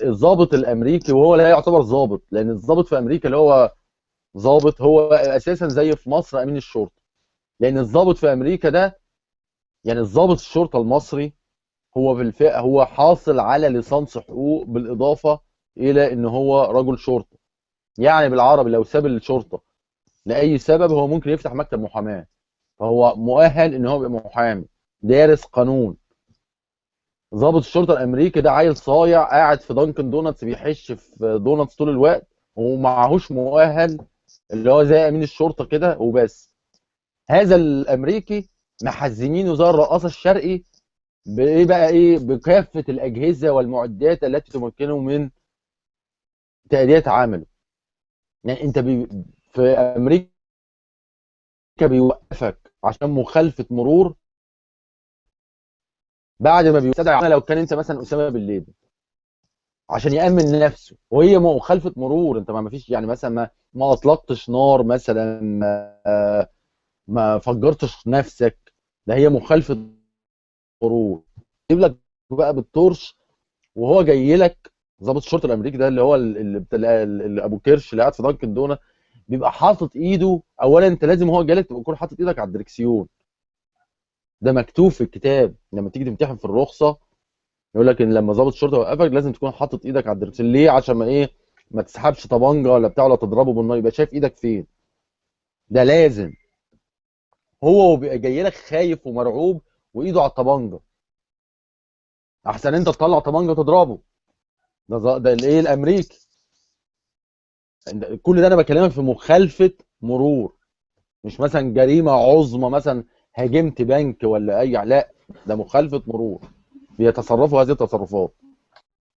الضابط الامريكي، وهو لا يعتبر ضابط، لان الضابط في امريكا اللي هو ضابط هو اساسا زي في مصر امين الشرطه. لان الضابط في امريكا ده، يعني الضابط الشرطه المصري هو هو حاصل على ليسانس حقوق، بالاضافه الى ان هو رجل شرطه. يعني بالعربي لو ساب الشرطه لاي سبب، هو ممكن يفتح مكتب محاماه، فهو مؤهل ان هو يبقى محامي دارس قانون. ضابط الشرطه الامريكي ده عيل صايع قاعد في دانكن دونتس بيحش في دونتس طول الوقت، ومعهوش مؤهل اللي هو زي امين الشرطه كده وبس. هذا الامريكي محزمينه زي الرقاصه الشرقي بايه بقى، ايه، بكافه الاجهزه والمعدات التي تمكنه من تاديه عمله. يعني انت في امريكا بيوقفك عشان مخالفه مرور بعد ما بيستدعي، لو كان انت مثلا اسامه بالليل، عشان يامن نفسه، وهي مخالفه مرور. انت ما فيش يعني مثلا ما اطلقتش نار مثلا، ما فجرتش نفسك، ده هي مخالفه مرور. يجيب لك بقى بالتورش وهو جاي لك. ضابط الشرطه الامريكي ده اللي هو اللي ابو كرش اللي قاعد في دانكن دونت، بيبقى حاطط ايده. اولا انت لازم هو جاي لك تكون حاطط ايدك على الدركسيون. ده مكتوب في الكتاب لما تيجي تمتحن في الرخصه، يقول لك ان لما ضابط الشرطه يوقفك لازم تكون حاطط ايدك على الدركسيون. ليه؟ عشان ما ايه، ما تسحبش طبنجه ولا بتاع ولا تضربه بالنار، يبقى شايف ايدك فين. ده لازم. هو بيبقى جاي لك خايف ومرعوب وايده على الطبنجه، احسن انت تطلع طبنجه تضربه. ده الايه الامريكي. كل ده انا بكلمك في مخالفه مرور، مش مثلا جريمه عظمى مثلا هاجمت بنك ولا اي، لا، ده مخالفه مرور، بيتصرفوا هذه التصرفات.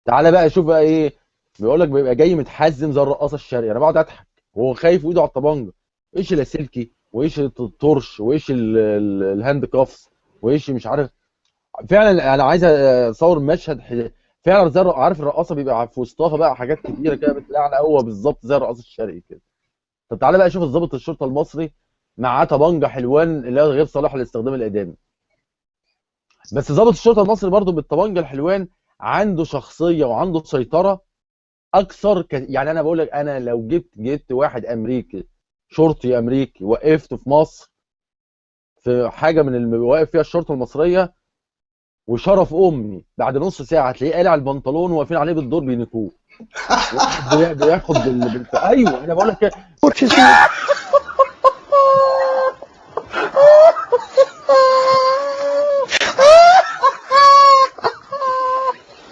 تعالى بقى شوف بقى ايه. بيقول لك بيبقى جاي متحزم زي الرقاصه الشرقي، انا بقعد اضحك وهو خايف وايده على الطبنجه. ايش اللاسلكي وايش الطرش وايش الهاند كافس وايش مش عارف. فعلا انا عايز اصور مشهد فعلا زي عارف الرقاصه بيبقى في وسطها بقى حاجات كتيره كده بتلاقي على هو بالظبط زي الرقاصه الشرقي كده. طب تعالى بقى شوف الضابط الشرطه المصري معاه طبنجه حلوان اللي هي غير صالحه للاستخدام الادامي. بس ضابط الشرطه المصري برضه بالطبنجه الحلوان عنده شخصيه وعنده سيطره اكثر يعني انا بقول لك، انا لو جبت واحد امريكي، شرطي امريكي، وقفته في مصر في حاجه من اللي واقف فيها الشرطه المصريه، وشرف امي بعد نص ساعه هتلاقيه قالع البنطلون وواقفين عليه بالدور بينكوه. واحد بياخد ايوه انا بقول لك كده.